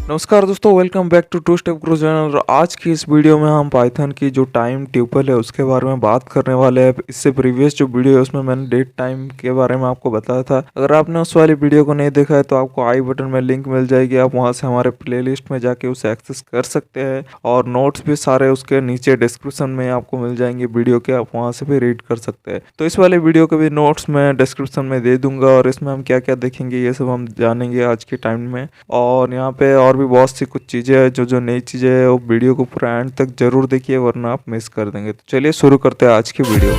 नमस्कार दोस्तों, welcome back to step Guru channel. और आज की इस वीडियो में हम पाइथन की जो टाइम ट्यूपल है उसके बारे में बात करने वाले हैं। इससे प्रीवियस जो वीडियो है उसमें मैंने डेट टाइम के बारे में आपको बताया था। अगर आपने उस वाली वीडियो को नहीं देखा है तो आपको आई बटन में लिंक मिल जाएगी, आप वहां से हमारे प्लेलिस्ट में जाके उसे एक्सेस कर सकते हैं। और नोट्स भी सारे उसके नीचे डिस्क्रिप्शन में आपको मिल जाएंगे वीडियो के, आप वहाँ से भी रीड कर सकते हैं। तो इस वाले वीडियो के भी नोट्स मैं डिस्क्रिप्शन में दे दूंगा और इसमें हम क्या क्या देखेंगे ये सब हम जानेंगे आज के टाइम में। और यहाँ पे और भी बहुत सी कुछ चीज़ें हैं, जो नई चीज़ें हैं वो वीडियो को पूरा एंड तक जरूर देखिए, वरना आप मिस कर देंगे। तो चलिए शुरू करते हैं आज की वीडियो।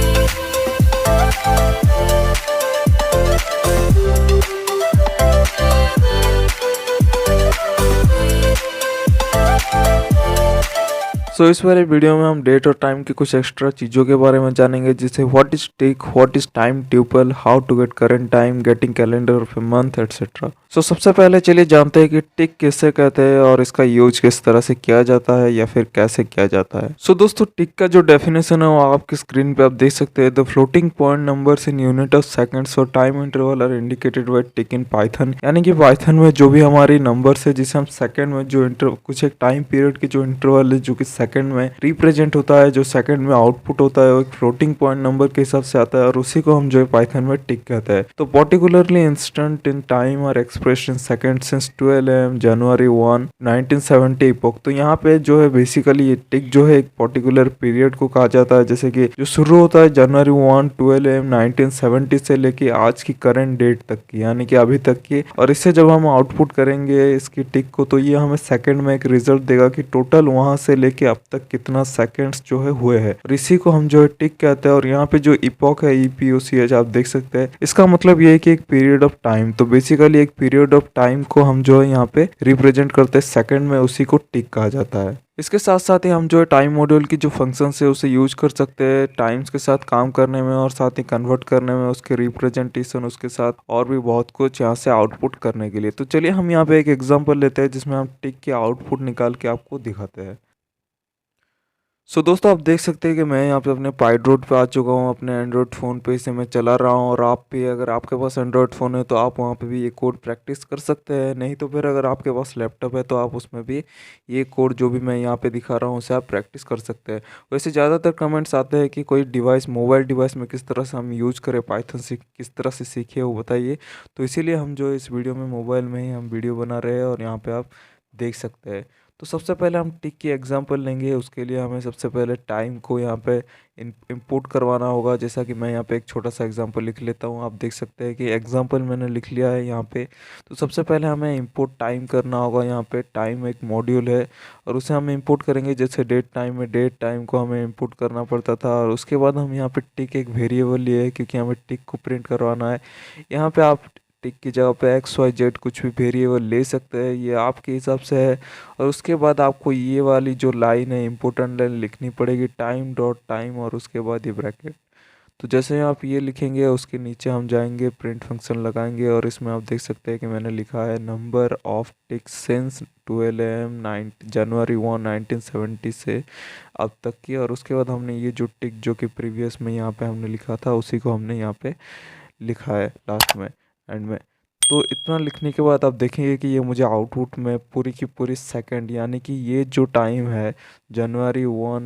इस वाले वीडियो में हम डेट और टाइम की कुछ एक्स्ट्रा चीज़ों के बारे में जानेंगे, जैसे what is tick, what is time tuple, how to get current time, getting calendar of a month etcetera. सबसे पहले चलिए जानते हैं कि टिक किससे कहते हैं और इसका यूज किस तरह से किया जाता है या फिर कैसे किया जाता है। दोस्तों, टिक का जो डेफिनेशन है वो आपकी स्क्रीन पे आप देख सकते हैं। The floating point numbers in unit of seconds और time interval are indicated by tick in Python. यानी कि पाइथन में जो भी हमारी नंबर्स है जिसे हम सेकंड में जो कुछ एक टाइम पीरियड की जो इंटरवल है जो कि सेकंड में रिप्रेजेंट होता है, जो सेकंड में आउटपुट होता है वो एक फ्लोटिंग पॉइंट नंबर के हिसाब से आता है और उसी को हम जो है पाइथन में टिक कहते हैं। तो पर्टिकुलरली इंस्टेंट इन टाइम और एक्सप्रेशन सेकंड सिंस 12 am जनवरी 1 1970 इपोक। तो यहाँ पे जो है बेसिकली ये टिक जो है एक पर्टिकुलर पीरियड को कहा जाता है, जैसे कि जो शुरू होता है जनवरी 1 12 am 1970 से लेके आज की करंट डेट तक की, यानी कि अभी तक की। और इससे जब हम आउटपुट करेंगे इसकी टिक को तो ये हमें सेकंड में एक रिजल्ट देगा कि टोटल वहां से लेके अब तक कितना सेकंड्स जो है हुए हैं, और इसी को हम जो है टिक कहते हैं। और यहाँ पे जो इपोक है EPOCH आप देख सकते हैं, इसका मतलब ये है कि एक पीरियड ऑफ टाइम। तो बेसिकली एक पीरियड ऑफ टाइम को हम जो है यहाँ पे रिप्रेजेंट करते हैं सेकंड में, उसी को टिक कहा जाता है। इसके साथ साथ ही हम जो है टाइम मॉड्यूल की जो फंक्शंस है उसे यूज कर सकते हैं टाइम्स के साथ काम करने में और साथ ही कन्वर्ट करने में, उसके रिप्रेजेंटेशन, उसके साथ और भी बहुत कुछ यहाँ से आउटपुट करने के लिए। तो चलिए हम यहाँ पे एक एग्जांपल लेते हैं जिसमें हम टिक के आउटपुट निकाल के आपको दिखाते हैं। दोस्तों, आप देख सकते हैं कि मैं यहाँ पे अपने पाइड्रोड पे आ चुका हूँ, अपने एंड्रॉयड फ़ोन पे इसे मैं चला रहा हूँ। और आप भी, अगर आपके पास एंड्रॉयड फ़ोन है तो आप वहाँ पे भी ये कोड प्रैक्टिस कर सकते हैं, नहीं तो फिर अगर आपके पास लैपटॉप है तो आप उसमें भी ये कोड जो भी मैं यहाँ पे दिखा रहा हूँ उसे आप प्रैक्टिस कर सकते हैं। वैसे ज़्यादातर कमेंट्स आते हैं कि कोई डिवाइस, मोबाइल डिवाइस में किस तरह से हम यूज़ करें पाइथन, से किस तरह से सीखे वो बताइए। तो इसीलिए हम जो इस वीडियो में मोबाइल में ही हम वीडियो बना रहे हैं और यहाँ पर आप देख सकते हैं। तो सबसे पहले हम टिक की एग्जांपल लेंगे, उसके लिए हमें सबसे पहले टाइम को यहाँ पे इंपोर्ट करवाना होगा। जैसा कि मैं यहाँ पे एक छोटा सा एग्जांपल लिख लेता हूँ, आप देख सकते हैं कि एग्जांपल मैंने लिख लिया है यहाँ पे। तो सबसे पहले हमें इंपोर्ट टाइम करना होगा। यहाँ पे टाइम एक मॉड्यूल है और उसे हम इंपोर्ट करेंगे। जैसे डेट टाइम में डेट टाइम को हमें इंपोर्ट करना पड़ता था, और उसके बाद हम यहाँ पे टिक एक वेरिएबल लिए है क्योंकि हमें टिक को प्रिंट करवाना है। यहाँ पे आप टिक की जगह पे XYZ कुछ भी वेरिएबल ले सकते हैं, ये आपके हिसाब से है। और उसके बाद आपको ये वाली जो लाइन है, इम्पोर्टेंट लाइन लिखनी पड़ेगी, टाइम डॉट टाइम और उसके बाद ये ब्रैकेट। तो जैसे ही आप ये लिखेंगे उसके नीचे हम जाएंगे, प्रिंट फंक्शन लगाएंगे और इसमें आप देख सकते हैं कि मैंने लिखा है number of ticks since 12 am जनवरी 1 1970 से अब तक की। और उसके बाद हमने ये जो टिक जो कि प्रीवियस में यहाँ पे हमने लिखा था उसी को हमने यहाँ पे लिखा है लास्ट में, एंड में। तो इतना लिखने के बाद आप देखेंगे कि ये मुझे आउटपुट में पूरी की पूरी सेकंड, यानी कि ये जो टाइम है जनवरी 1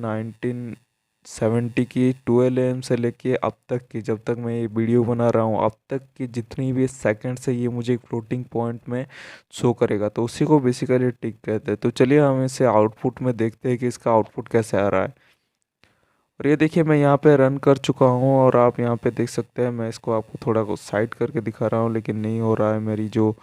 1970 की 12 am से लेके अब तक की, जब तक मैं ये वीडियो बना रहा हूँ अब तक की जितनी भी सेकंड्स है ये मुझे एक फ्लोटिंग पॉइंट में शो करेगा। तो उसी को बेसिकली टिक कहते हैं। तो चलिए हम इसे आउटपुट में देखते हैं कि इसका आउटपुट कैसे आ रहा है। और ये देखिए मैं यहाँ पे रन कर चुका हूँ और आप यहाँ पे देख सकते हैं, मैं इसको आपको थोड़ा को साइड करके दिखा रहा हूँ लेकिन नहीं हो रहा है, मेरी जो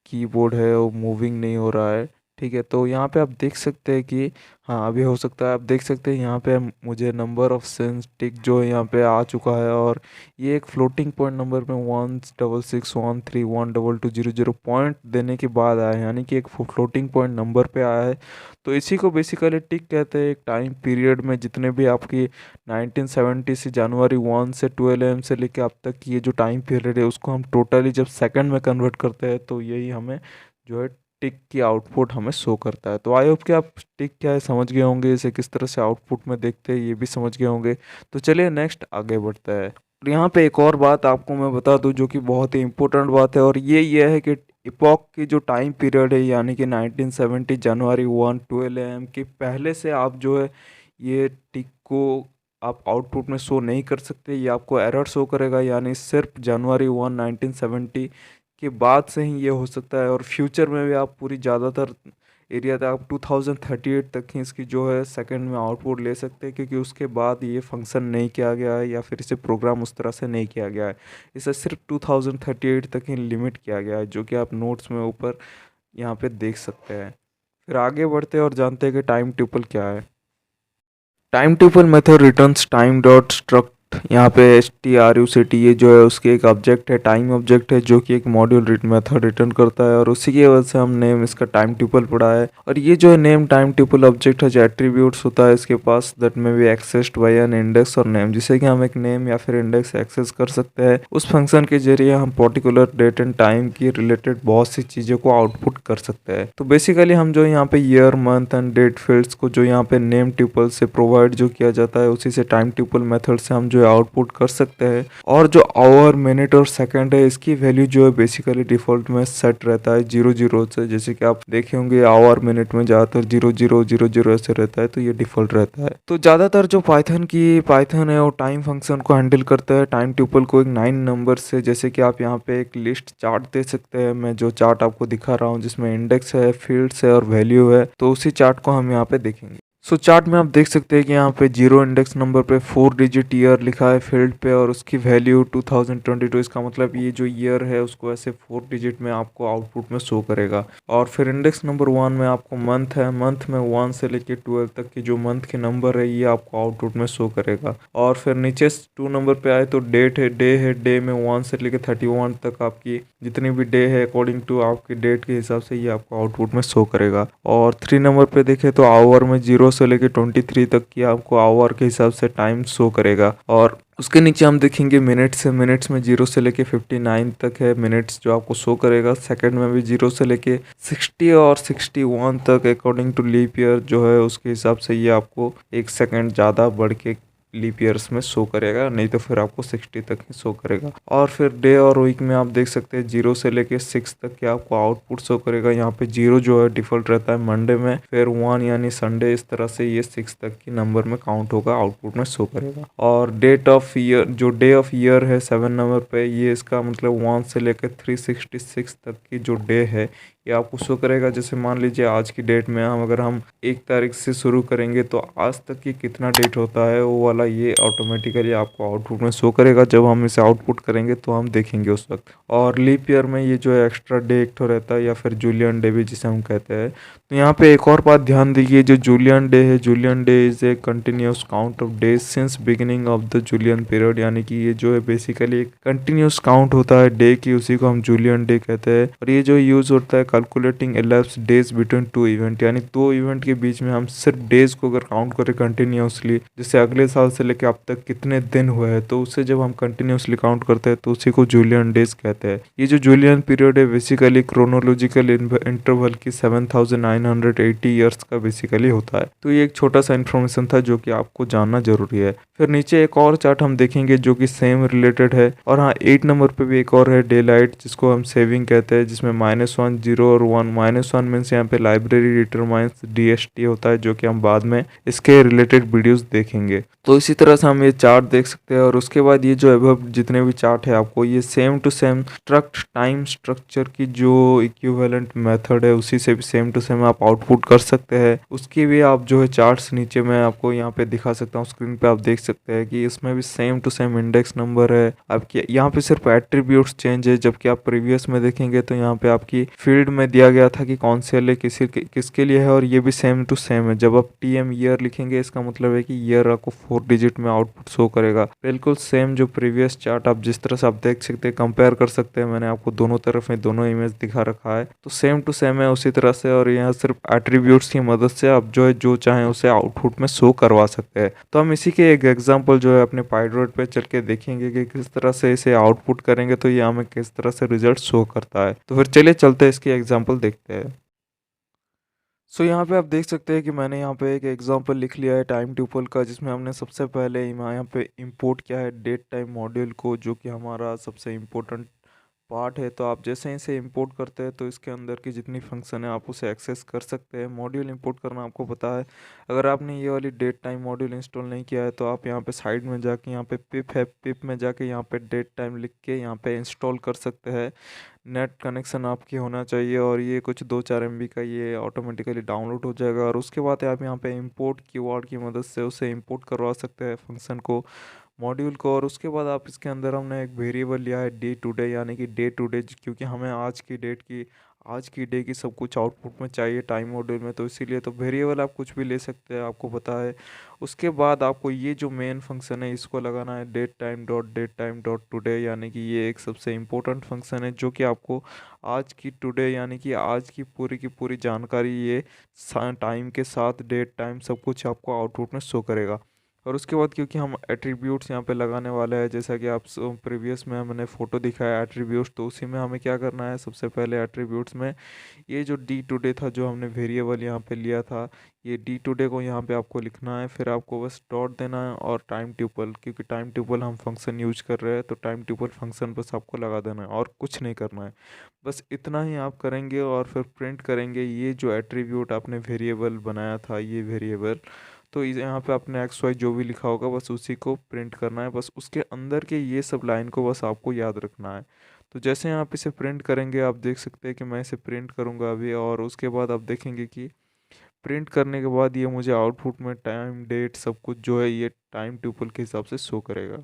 कीबोर्ड है वो मूविंग नहीं हो रहा है। ठीक है, तो यहाँ पे आप देख सकते हैं कि हाँ अभी हो सकता है। आप देख सकते हैं यहाँ पे मुझे नंबर ऑफ सेंस टिक जो है यहाँ पे आ चुका है, और ये एक फ्लोटिंग पॉइंट नंबर में 16613122000 पॉइंट देने के बाद आया है, यानी कि एक फ्लोटिंग पॉइंट नंबर पे आया है। तो इसी को बेसिकली टिक कहते हैं। एक टाइम पीरियड में जितने भी आपकी 1970 से जनवरी 1 से 12 am से लेके अब तक की ये जो टाइम पीरियड है उसको हम टोटली जब सेकंड में कन्वर्ट करते हैं तो यही हमें जो है टिक की आउटपुट हमें शो करता है। तो आई होप कि आप टिक क्या है समझ गए होंगे, इसे किस तरह से आउटपुट में देखते हैं ये भी समझ गए होंगे। तो चलिए नेक्स्ट आगे बढ़ता है। और यहाँ पे एक और बात आपको मैं बता दूं जो कि बहुत ही इंपॉर्टेंट बात है, और ये है कि इपॉक की जो टाइम पीरियड है यानी कि 1970 जनवरी 1 12 AM के पहले से आप जो है ये टिक को आप आउटपुट में शो नहीं कर सकते, ये आपको एरर शो करेगा। यानी सिर्फ जनवरी 1 1970 के बाद से ही ये हो सकता है, और फ्यूचर में भी आप पूरी ज़्यादातर एरिया तक आप 2038 तक ही इसकी जो है सेकंड में आउटपुट ले सकते हैं, क्योंकि उसके बाद ये फंक्शन नहीं किया गया है या फिर इसे प्रोग्राम उस तरह से नहीं किया गया है। इसे सिर्फ 2038 तक ही लिमिट किया गया है, जो कि आप नोट्स में ऊपर यहाँ पे देख सकते हैं। फिर आगे बढ़ते हैं और जानते हैं कि टाइम ट्यूपल क्या है। Time tuple method returns time dot struct. यहाँ पे STRUCT ये जो है उसकी एक ऑब्जेक्ट है, टाइम ऑब्जेक्ट है, जो कि एक मॉड्यूल मेथड रिटर्न करता है, और उसी की वजह से हम नेम इसका टाइम ट्यूपल पढ़ा है। और ये जो है नेम टाइम ट्यूपल ऑब्जेक्ट है, जो एट्रीब्यूट्स होता है इसके पास that may be accessed by an index और नेम, जिससे कि हम एक नेम या फिर इंडेक्स एक्सेस कर सकते हैं। उस फंक्शन के जरिए हम पर्टिकुलर डेट एंड टाइम की रिलेटेड बहुत सी चीज़ों को आउटपुट कर सकते हैं। तो बेसिकली हम जो यहाँ पे year month and date fields को जो यहाँ पे नेम ट्यूपल से प्रोवाइड जो किया जाता है, उसी से टाइम ट्यूपल मेथड से हम जो है आउटपुट कर सकते हैं। और जो आवर मिनट और सेकंड है, इसकी वैल्यू जो है बेसिकली डिफॉल्ट में सेट रहता है 00 से। जैसे कि आप देखे होंगे आवर मिनट में ज़्यादातर 0000 ऐसे रहता है, तो ये डिफॉल्ट रहता है। तो ज़्यादातर जो पाइथन है वो टाइम फंक्शन को हैंडल करता है टाइम ट्यूपल को एक 9 नंबर से। जैसे कि आप यहाँ पे एक लिस्ट चार्ट दे सकते हैं, मैं जो चार्ट आपको दिखा रहा हूँ जिसमें इंडेक्स है, फील्ड्स है और वैल्यू है, तो उसी चार्ट को हम यहाँ पे देखेंगे। सो चार्ट में आप देख सकते हैं कि यहाँ पे 0 इंडेक्स नंबर पे 4 डिजिट ईयर लिखा है फील्ड पे, और उसकी वैल्यू 2022। इसका मतलब ये जो ईयर है उसको ऐसे 4 डिजिट में आपको आउटपुट में शो करेगा। और फिर इंडेक्स नंबर 1 में आपको मंथ है, मंथ में 1 से लेके 12 तक की जो मंथ के नंबर है ये आपको आउटपुट में शो करेगा। और फिर नीचे 2 नंबर पे आए तो डेट है, डे में 1 से लेके 31 तक आपकी जितनी भी डे है अकॉर्डिंग टू आपकी डेट के हिसाब से ये आपको आउटपुट में शो करेगा। और 3 नंबर पे देखें तो आवर में 0 से लेके 23 तक की आपको आवर के हिसाब से टाइम शो करेगा। और उसके नीचे हम देखेंगे मिनट्स है, मिनट्स में 0 से लेके 59 तक है मिनट्स जो आपको शो करेगा। सेकंड में भी 0 से लेके 60 और 61 तक अकॉर्डिंग टू लीप ईयर जो है उसके हिसाब से ये आपको एक सेकंड ज़्यादा बढ़ के लीप ईयर्स में शो करेगा, नहीं तो फिर आपको 60 तक ही शो करेगा। और फिर डे और वीक में आप देख सकते हैं 0 से लेके 6 तक के आपको आउटपुट शो करेगा। यहाँ पे 0 जो है डिफॉल्ट रहता है मंडे में, फिर 1 यानी संडे, इस तरह से ये 6 तक की नंबर में काउंट होगा, आउटपुट में शो करेगा। और डेट ऑफ ईयर जो डे ऑफ ईयर है 7 नंबर पे, ये इसका मतलब 1 से लेकर 366 तक की जो डे है ये आपको शो करेगा। जैसे मान लीजिए आज की डेट में अगर हम 1 तारीख से शुरू करेंगे तो आज तक की कितना डेट होता है वो वाला ये ऑटोमेटिकली आपको आउटपुट में शो करेगा। जब हम इसे आउटपुट करेंगे तो हम देखेंगे उस वक्त। और लीप ईयर में ये जो है एक्स्ट्रा डे एक तो रहता है, या फिर जूलियन डे भी जिसे हम कहते हैं। तो यहाँ पे एक और बात ध्यान दीजिए, जो जूलियन डे है, Julian day is a continuous count of days since beginning of the Julian period. यानी कि ये जो है बेसिकली एक कंटिन्यूस काउंट होता है डे की, उसी को हम जूलियन डे कहते हैं। और ये जो यूज़ होता है calculating elapsed days between 2 event, यानी 2 इवेंट के बीच में हम सिर्फ डेज को अगर काउंट करें कंटिन्यूसली, जैसे अगले साल से लेकर अब तक कितने दिन हुए हैं, तो उसे जब हम कंटिन्यूसली काउंट करते हैं तो उसी को जूलियन डेज कहते हैं। ये जो जूलियन पीरियड है बेसिकली क्रोनोलॉजिकल इंटरवल की 7980 ईयर्स का बेसिकली होता है। तो ये एक छोटा सा इन्फॉर्मेशन था जो कि आपको जानना जरूरी है। फिर नीचे एक और चार्ट हम देखेंगे जो कि सेम रिलेटेड है। और हाँ, 8 नंबर पे भी एक और है डे लाइट, जिसको हम सेविंग कहते हैं, जिसमें -1 0 और 1। -1 मीन्स यहाँ पे लाइब्रेरी डिटरमाइंस DST होता है, जो कि हम बाद में इसके रिलेटेड वीडियोस देखेंगे। तो इसी तरह से हम ये चार्ट देख सकते हैं। और उसके बाद ये जो अब जितने भी चार्ट है आपको ये same to same struct time structure की जो इक्विवेलेंट मेथड है उसी से भी सेम टू सेम आप आउटपुट कर सकते हैं। उसकी भी आप जो है चार्ट्स नीचे मैं आपको यहाँ पे दिखा सकता हूँ, स्क्रीन पे आप देख सकते हैं कि इसमें भी same to same index number है आपकी। यहाँ पे सिर्फ एट्रीब्यूट्स चेंज है, जबकि आप प्रीवियस में देखेंगे तो यहाँ पे आपकी फील्ड में दिया गया था कि कौन से वाले किसके लिए है, और ये भी सेम टू सेम है। जब आप TM ईयर लिखेंगे इसका मतलब है कि ईयर आपको 4 डिजिट में आउटपुट शो करेगा, बिल्कुल सेम जो प्रीवियस चार्ट आप जिस तरह से आप देख सकते हैं, कंपेयर कर सकते हैं। मैंने आपको दोनों तरफ में दोनों इमेज दिखा रखा है, तो सेम टू सेम है उसी तरह से। और यहाँ सिर्फ एट्रीब्यूट्स की मदद से आप जो है जो चाहें उसे आउटपुट में शो करवा सकते हैं। तो हम इसी के एक एग्जांपल जो है अपने पाइड्रॉइड पे चल के देखेंगे कि किस तरह से इसे आउटपुट करेंगे तो ये हमें किस तरह से रिजल्ट शो करता है। तो फिर चलिए चलते हैं इसकी एग्जांपल देखते हैं। सो यहाँ पे आप देख सकते हैं कि मैंने यहाँ पे एक एग्जांपल लिख लिया है टाइम ट्यूपल का, जिसमें हमने सबसे पहले यहाँ पे इंपोर्ट किया है डेट टाइम मॉड्यूल को, जो कि हमारा सबसे इम्पोर्टेंट पार्ट है। तो आप जैसे ही इसे इंपोर्ट करते हैं तो इसके अंदर की जितनी फंक्शन है आप उसे एक्सेस कर सकते हैं। मॉड्यूल इंपोर्ट करना आपको पता है। अगर आपने ये वाली डेट टाइम मॉड्यूल इंस्टॉल नहीं किया है तो आप यहाँ पे साइड में जाके यहाँ पे पिप है, पिप में जाके यहाँ पे डेट टाइम लिख के यहाँ पे इंस्टॉल कर सकते हैं। नेट कनेक्शन आपकी होना चाहिए और ये कुछ 2-4 MB का ये ऑटोमेटिकली डाउनलोड हो जाएगा। और उसके बाद आप यहाँ पे इंपोर्ट कीवर्ड की मदद से उसे इंपोर्ट करवा सकते हैं फंक्शन को, मॉड्यूल को। और उसके बाद आप इसके अंदर हमने एक वेरिएबल लिया है डे टू डे, यानी कि डे टू डे, क्योंकि हमें आज की डे की सब कुछ आउटपुट में चाहिए टाइम मॉड्यूल में, तो इसीलिए तो वेरिएबल आप कुछ भी ले सकते हैं, आपको पता है। उसके बाद आपको ये जो मेन फंक्शन है इसको लगाना है डेट टाइम डॉट टुडे, यानी कि ये एक सबसे इम्पोर्टेंट फंक्शन है जो कि आपको आज की टुडे यानी कि आज की पूरी जानकारी ये टाइम के साथ डेट टाइम सब कुछ आपको आउटपुट में शो करेगा। और उसके बाद क्योंकि हम एट्रीब्यूट्स यहाँ पे लगाने वाले हैं, जैसा कि आप प्रीवियस में हमने फ़ोटो दिखाया एट्रीब्यूट्स, तो उसी में हमें क्या करना है, सबसे पहले एट्रीब्यूट्स में ये जो डी टुडे था जो हमने वेरिएबल यहाँ पे लिया था, ये डी टुडे को यहाँ पे आपको लिखना है। फिर आपको बस डॉट देना है और टाइम ट्यूपल, क्योंकि टाइम ट्यूपल हम फंक्शन यूज कर रहे हैं तो टाइम ट्यूपल फंक्शन बस आपको लगा देना है और कुछ नहीं करना है। बस इतना ही आप करेंगे और फिर प्रिंट करेंगे ये जो एट्रीब्यूट आपने वेरिएबल बनाया था, ये वेरिएबल। तो यहाँ पे आपने एक्स वाई जो भी लिखा होगा बस उसी को प्रिंट करना है, बस उसके अंदर के ये सब लाइन को बस आपको याद रखना है। तो जैसे आप इसे प्रिंट करेंगे आप देख सकते हैं कि मैं इसे प्रिंट करूँगा अभी, और उसके बाद आप देखेंगे कि प्रिंट करने के बाद ये मुझे आउटपुट में टाइम डेट सब कुछ जो है ये टाइम ट्यूपल के हिसाब से शो करेगा।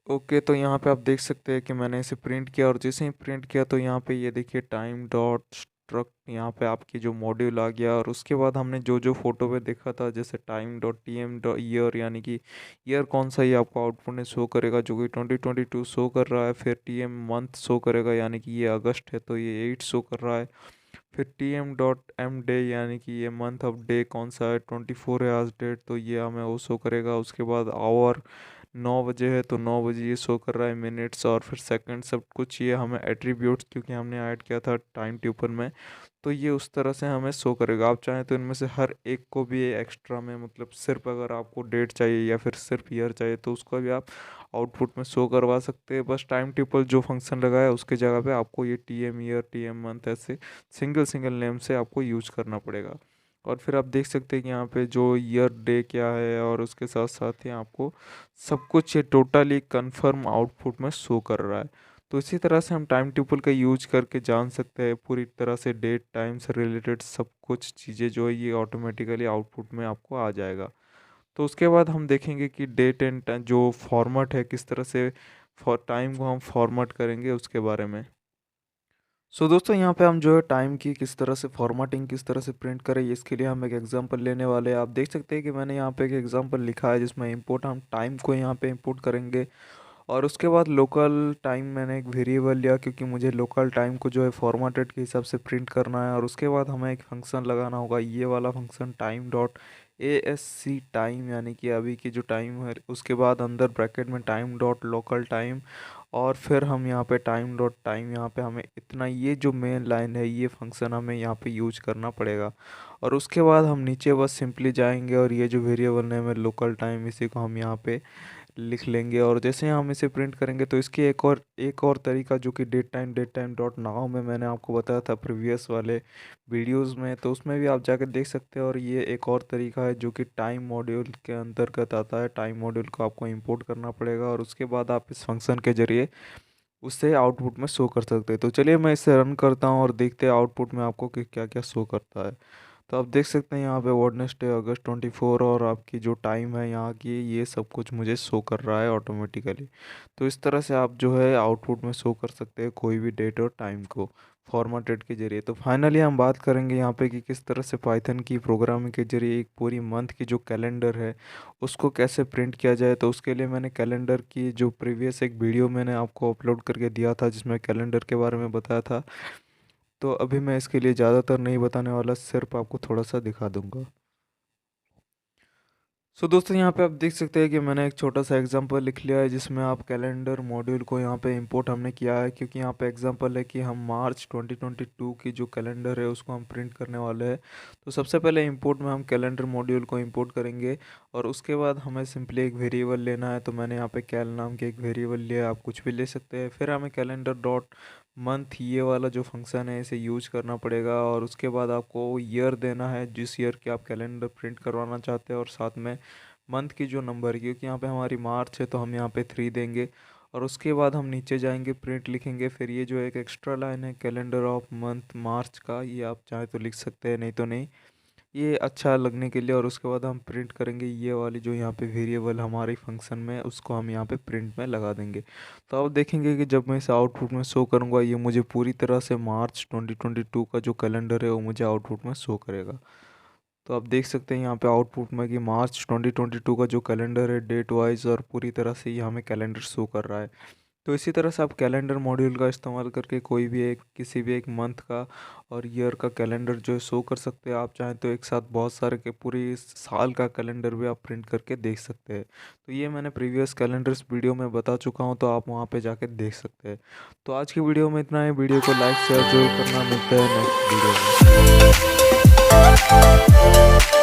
ओके, तो यहाँ पे आप देख सकते हैं कि मैंने इसे प्रिंट किया, और जैसे ही प्रिंट किया तो यहाँ पे ये देखिए टाइम डॉट स्ट्रक, यहाँ पे आपकी जो मॉड्यूल आ गया। और उसके बाद हमने जो जो फोटो पे देखा था, जैसे time dot T M dot year, यानी कि ईयर कौन सा ये आपको आउटपुट में शो करेगा जो कि 2022 शो कर रहा है। फिर टी एम मंथ शो करेगा, यानी कि ये अगस्त है तो ये 8 शो कर रहा है। फिर T M dot M day, यानी कि ये मंथ ऑफ डे कौन सा है, 24 है आज डेट तो ये हमें वो शो करेगा। उसके बाद आवर 9 बजे है तो 9 बजे ये शो कर रहा है मिनट्स। और फिर सेकंड सब कुछ ये हमें एट्रीब्यूट्स क्योंकि हमने ऐड किया था टाइम ट्यूपल में, तो ये उस तरह से हमें शो करेगा। आप चाहें तो इनमें से हर एक को भी एक्स्ट्रा में, मतलब सिर्फ अगर आपको डेट चाहिए या फिर सिर्फ ईयर चाहिए तो उसको भी आप आउटपुट में शो करवा सकते हैं। बस टाइम ट्यूपल जो फंक्शन लगा है उसके जगह पे आपको ये T M year T M month ऐसे सिंगल सिंगल नेम से आपको यूज करना पड़ेगा। और फिर आप देख सकते हैं कि यहाँ पे जो ईयर डे क्या है, और उसके साथ साथ ही आपको सब कुछ ये टोटली कंफर्म आउटपुट में शो कर रहा है। तो इसी तरह से हम टाइम ट्यूपल का यूज करके जान सकते हैं पूरी तरह से डेट टाइम से रिलेटेड सब कुछ चीज़ें जो है ये ऑटोमेटिकली आउटपुट में आपको आ जाएगा। तो उसके बाद हम देखेंगे कि डेट एंड जो फॉर्मेट है किस तरह से फॉर टाइम को हम फॉर्मेट करेंगे उसके बारे में। दोस्तों यहाँ पे हम जो है टाइम की किस तरह से फॉर्मेटिंग किस तरह से प्रिंट करें, इसके लिए हम एक एग्जांपल लेने वाले हैं। आप देख सकते हैं कि मैंने यहाँ पे एक एग्जांपल लिखा है जिसमें इंपोर्ट हम टाइम को यहाँ पे इंपोर्ट करेंगे। और उसके बाद लोकल टाइम मैंने एक वेरिएबल लिया क्योंकि मुझे लोकल टाइम को जो है फॉर्मेटेड के हिसाब से प्रिंट करना है। और उसके बाद हमें एक फंक्शन लगाना होगा, ये वाला function time dot A S C time, यानी कि अभी की जो टाइम है। उसके बाद अंदर ब्रैकेट में टाइम डॉट लोकल टाइम, और फिर हम यहाँ पे टाइम डॉट टाइम, यहाँ पे हमें इतना ये जो मेन लाइन है ये फंक्शन हमें यहाँ पे यूज करना पड़ेगा। और उसके बाद हम नीचे बस सिंपली जाएंगे और ये जो वेरिएबल नेम है लोकल टाइम इसी को हम यहाँ पे लिख लेंगे। और जैसे ही हम इसे प्रिंट करेंगे तो इसकी एक और तरीका जो कि डेट टाइम डॉट नाउ में मैंने आपको बताया था प्रीवियस वाले वीडियोस में, तो उसमें भी आप जाकर देख सकते हैं। और ये एक और तरीका है जो कि टाइम मॉड्यूल के अंतर्गत आता है। टाइम मॉड्यूल को आपको इंपोर्ट करना पड़ेगा और उसके बाद आप इस फंक्शन के जरिए उससे आउटपुट में शो कर सकते हैं। तो चलिए मैं इसे रन करता हूँ और देखते हैं आउटपुट में आपको कि क्या क्या शो करता है। तो आप देख सकते हैं यहाँ पे वेडनेसडे अगस्त 24 और आपकी जो टाइम है यहाँ की ये सब कुछ मुझे शो कर रहा है ऑटोमेटिकली। तो इस तरह से आप जो है आउटपुट में शो कर सकते हैं कोई भी डेट और टाइम को फॉर्मेटेड के जरिए। तो फाइनली हम बात करेंगे यहाँ पे कि किस तरह से पाइथन की प्रोग्रामिंग के जरिए एक पूरी मंथ की जो कैलेंडर है उसको कैसे प्रिंट किया जाए। तो उसके लिए मैंने कैलेंडर की जो प्रीवियस एक वीडियो मैंने आपको अपलोड करके दिया था जिसमें कैलेंडर के बारे में बताया था। तो अभी मैं इसके लिए ज़्यादातर नहीं बताने वाला, सिर्फ आपको थोड़ा सा दिखा दूंगा। सो दोस्तों यहाँ पे आप देख सकते हैं कि मैंने एक छोटा सा एग्जांपल लिख लिया है जिसमें आप कैलेंडर मॉड्यूल को यहाँ पे इंपोर्ट हमने किया है, क्योंकि यहाँ पे एग्जांपल है कि हम मार्च 2022 की जो कैलेंडर है उसको हम प्रिंट करने वाले हैं। तो सबसे पहले इंपोर्ट में हम कैलेंडर मॉड्यूल को इंपोर्ट करेंगे और उसके बाद हमें सिंपली एक वेरिएबल लेना है। तो मैंने यहाँ पे कैल नाम के एक वेरिएबल लिया, आप कुछ भी ले सकते हैं। फिर हमें कैलेंडर डॉट मंथ ये वाला जो फंक्शन है इसे यूज करना पड़ेगा और उसके बाद आपको ईयर देना है जिस ईयर के आप कैलेंडर प्रिंट करवाना चाहते हैं और साथ में मंथ की जो नंबर है, क्योंकि यहाँ पे हमारी मार्च है तो हम यहाँ पे 3 देंगे। और उसके बाद हम नीचे जाएंगे, प्रिंट लिखेंगे। फिर ये जो एक एक्स्ट्रा लाइन है कैलेंडर ऑफ मंथ मार्च का, ये आप चाहे तो लिख सकते हैं, नहीं तो नहीं, ये अच्छा लगने के लिए। और उसके बाद हम प्रिंट करेंगे ये वाली जो यहाँ पे वेरिएबल हमारी फंक्शन में, उसको हम यहाँ पे प्रिंट में लगा देंगे। तो आप देखेंगे कि जब मैं इसे आउटपुट में शो करूँगा ये मुझे पूरी तरह से मार्च 2022 का जो कैलेंडर है वो मुझे आउटपुट में शो करेगा। तो आप देख सकते हैं यहाँ पे आउटपुट में कि मार्च 2022 का जो कैलेंडर है डेट वाइज और पूरी तरह से ये हमें कैलेंडर शो कर रहा है। तो इसी तरह से आप कैलेंडर मॉड्यूल का इस्तेमाल करके कोई भी एक किसी भी एक मंथ का और ईयर का कैलेंडर जो है शो कर सकते हैं। आप चाहें तो एक साथ बहुत सारे के पूरी साल का कैलेंडर भी आप प्रिंट करके देख सकते हैं। तो ये मैंने प्रीवियस कैलेंडर्स वीडियो में बता चुका हूँ, तो आप वहाँ पे जाके देख सकते हैं। तो आज की वीडियो में इतना ही। वीडियो को लाइक शेयर जरूर करना। मिलता है नेक्स्ट वीडियो में।